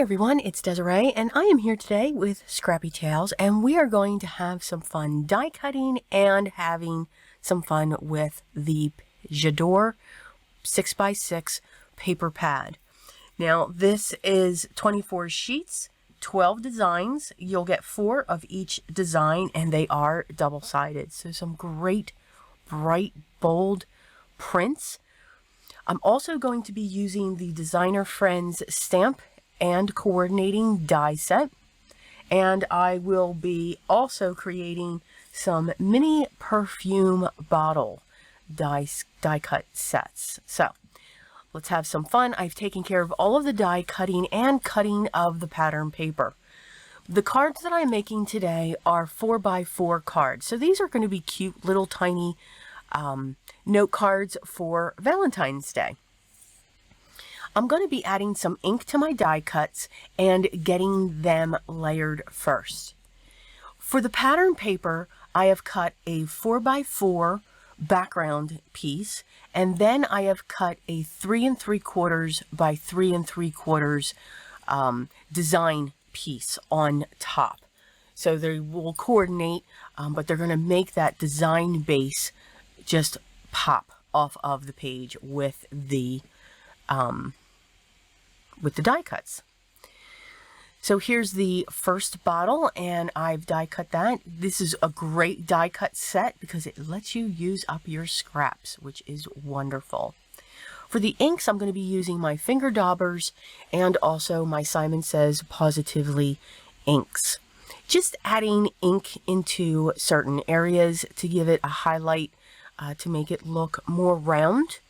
everyone, it's Desiree and I am here today with Scrappy Tales, and we are going to have some fun die cutting and having some fun with the J'adore 6x6 paper pad. Now this is 24 sheets, 12 designs. You'll get 4 of each design and they are double-sided. So some great, bright, bold prints. I'm also going to be using the Designer Friends stamp and coordinating die set, and I will be also creating some mini perfume bottle die cut sets. So let's have some fun. I've taken care of all of the die cutting and cutting of the pattern paper. The cards that I'm making today are 4x4 cards, so these are going to be cute little tiny note cards for Valentine's Day. I'm going to be adding some ink to my die cuts and getting them layered first. For the pattern paper, I have cut a 4x4 background piece, and then I have cut a 3 3/4 by 3 3/4 design piece on top. So they will coordinate, but they're going to make that design base just pop off of the page with the die cuts. So here's the first bottle, and I've die cut that. This is a great die cut set because it lets you use up your scraps, which is wonderful. For the inks, I'm going to be using my finger daubers and also my Simon Says Positively inks. Just adding ink into certain areas to give it a highlight, to make it look more round,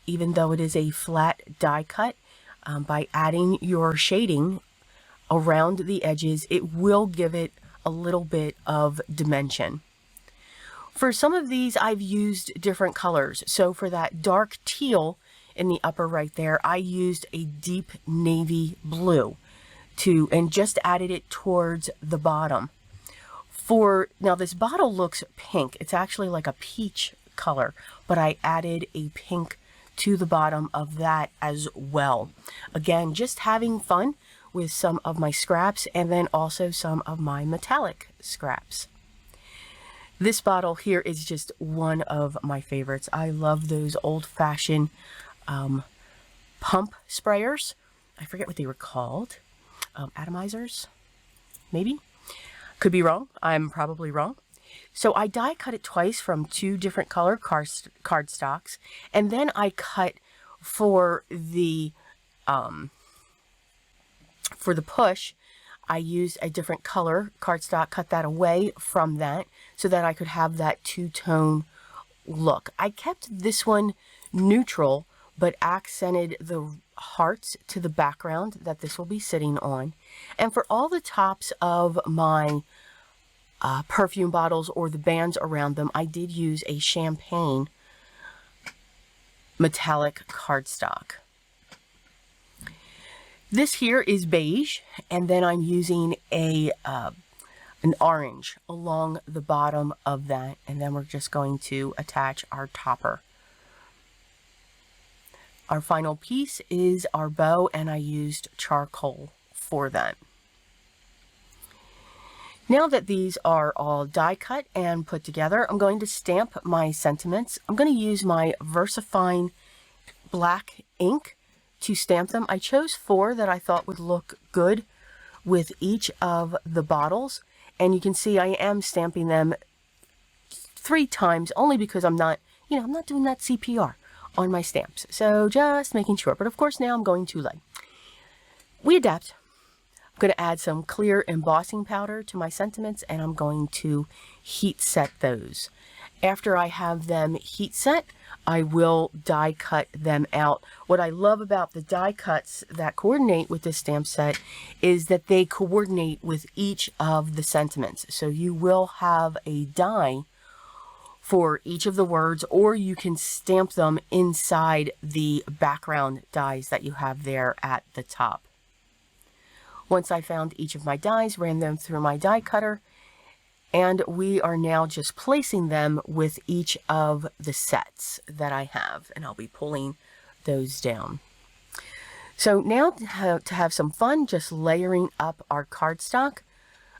even though it is a flat die cut. By adding your shading around the edges, it will give it a little bit of dimension. For some of these, I've used different colors. So for that dark teal in the upper right there, I used a deep navy blue and just added it towards the bottom. Now this bottle looks pink. It's actually like a peach color, but I added a pink to the bottom of that as well. Again, just having fun with some of my scraps and then also some of my metallic scraps. This bottle here is just one of my favorites. I love those old-fashioned pump sprayers. I forget what they were called. Atomizers, maybe? Could be wrong. I'm probably wrong. So I die cut it twice from 2 different color cardstocks, and then I cut for the push. I used a different color cardstock, cut that away from that so that I could have that 2-tone look. I kept this one neutral, but accented the hearts to the background that this will be sitting on. And for all the tops of my perfume bottles or the bands around them, I did use a champagne metallic cardstock. This here is beige, and then I'm using an orange along the bottom of that, and then we're just going to attach our topper. Our final piece is our bow, and I used charcoal for that. Now that these are all die cut and put together, I'm going to stamp my sentiments. I'm going to use my VersaFine black ink to stamp them. I chose 4 that I thought would look good with each of the bottles, and you can see I am stamping them 3 times only because I'm not doing that CPR on my stamps. So just making sure. But of course now I'm going too late. We adapt. I'm going to add some clear embossing powder to my sentiments, and I'm going to heat set those. After I have them heat set, I will die cut them out. What I love about the die cuts that coordinate with this stamp set is that they coordinate with each of the sentiments. So you will have a die for each of the words, or you can stamp them inside the background dies that you have there at the top. Once I found each of my dies, ran them through my die cutter, and we are now just placing them with each of the sets that I have, and I'll be pulling those down. So now to have some fun, just layering up our cardstock.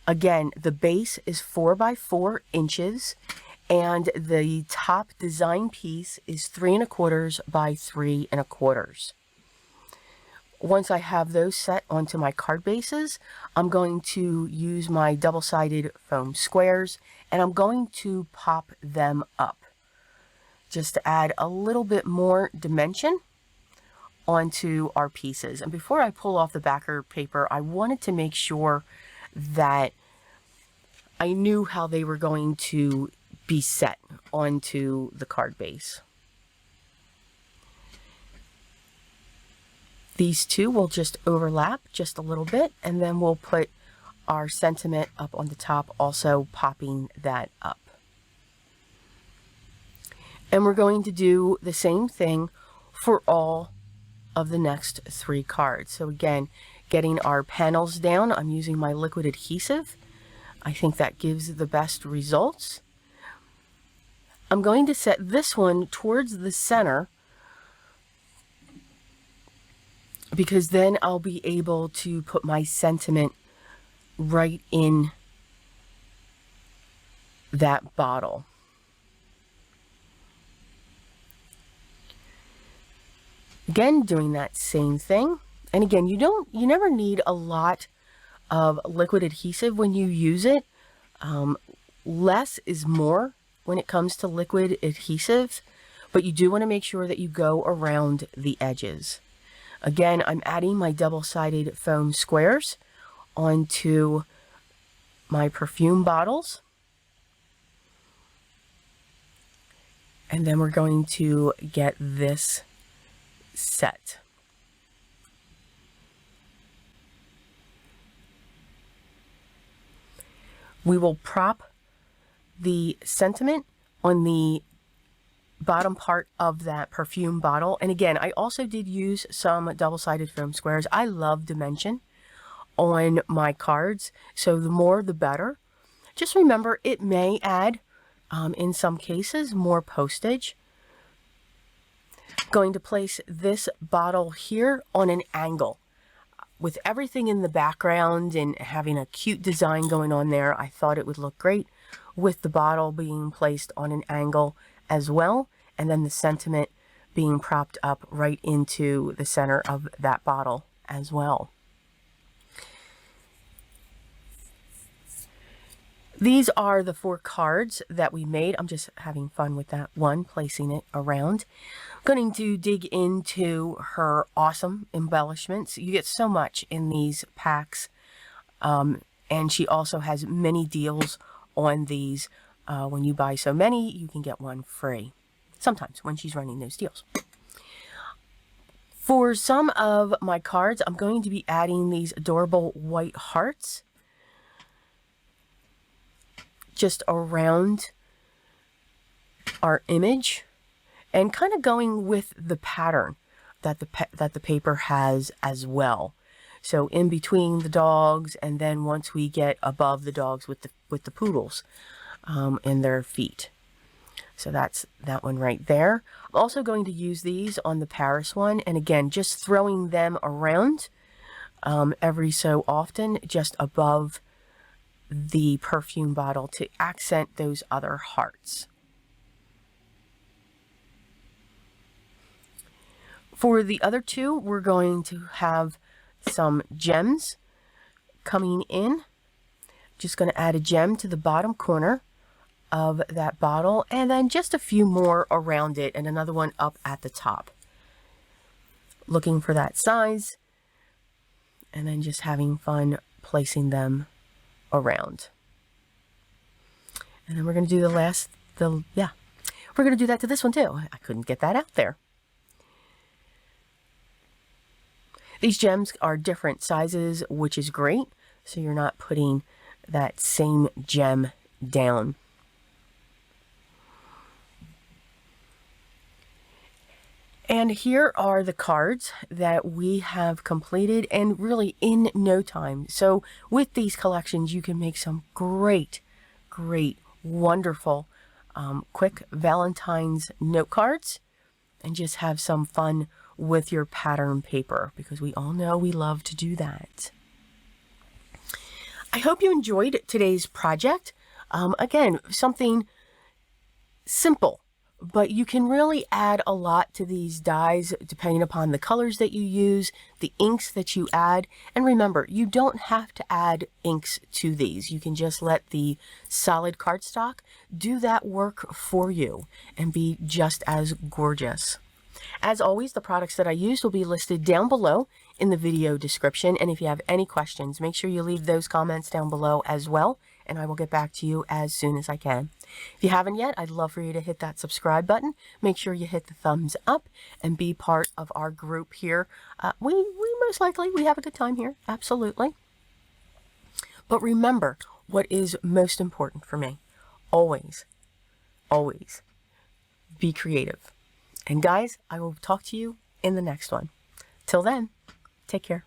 Again, the base is 4 by 4 inches, and the top design piece is 3 1/4 by 3 1/4. Once I have those set onto my card bases, I'm going to use my double-sided foam squares, and I'm going to pop them up just to add a little bit more dimension onto our pieces. And before I pull off the backer paper, I wanted to make sure that I knew how they were going to be set onto the card base. These two will just overlap just a little bit, and then we'll put our sentiment up on the top, also popping that up. And we're going to do the same thing for all of the next 3 cards. So again, getting our panels down, I'm using my liquid adhesive. I think that gives the best results. I'm going to set this one towards the center, because then I'll be able to put my sentiment right in that bottle. Again, doing that same thing. And again, you never need a lot of liquid adhesive when you use it. Less is more when it comes to liquid adhesive, but you do want to make sure that you go around the edges. Again, I'm adding my double-sided foam squares onto my perfume bottles. And then we're going to get this set. We will prop the sentiment on the bottom part of that perfume bottle. And again, I also did use some double-sided foam squares. I love dimension on my cards, so the more the better. Just remember, it may add, in some cases, more postage. Going to place this bottle here on an angle. With everything in the background and having a cute design going on there, I thought it would look great with the bottle being placed on an angle as well, and then the sentiment being propped up right into the center of that bottle as well. These are the 4 cards that we made. I'm just having fun with that one, placing it around. Going to dig into her awesome embellishments. You get so much in these packs, and she also has many deals on these. When you buy so many, you can get one free. Sometimes when she's running those deals. For some of my cards, I'm going to be adding these adorable white hearts just around our image, and kind of going with the pattern that the paper has as well. So in between the dogs, and then once we get above the dogs with the poodles and their feet. So that's that one right there. I'm also going to use these on the Paris one, and again, just throwing them around every so often, just above the perfume bottle to accent those other hearts. For the other two, we're going to have some gems coming in. Just going to add a gem to the bottom corner of that bottle, and then just a few more around it, and another one up at the top. Looking for that size, and then just having fun placing them around. And then we're going to do we're going to do that to this one too. I couldn't get that out there. These gems are different sizes, which is great, so you're not putting that same gem down. And here are the cards that we have completed, and really in no time. So with these collections, you can make some great, wonderful, quick Valentine's note cards, and just have some fun with your pattern paper, because we all know we love to do that. I hope you enjoyed today's project. Again, something simple, but you can really add a lot to these dies depending upon the colors that you use, the inks that you add. And remember, you don't have to add inks to these. You can just let the solid cardstock do that work for you and be just as gorgeous. As always, the products that I used will be listed down below in the video description. And if you have any questions, make sure you leave those comments down below as well, and I will get back to you as soon as I can. If you haven't yet, I'd love for you to hit that subscribe button. Make sure you hit the thumbs up and be part of our group here. We most likely, we have a good time here. Absolutely. But remember what is most important for me. Always, always be creative. And guys, I will talk to you in the next one. Till then, take care.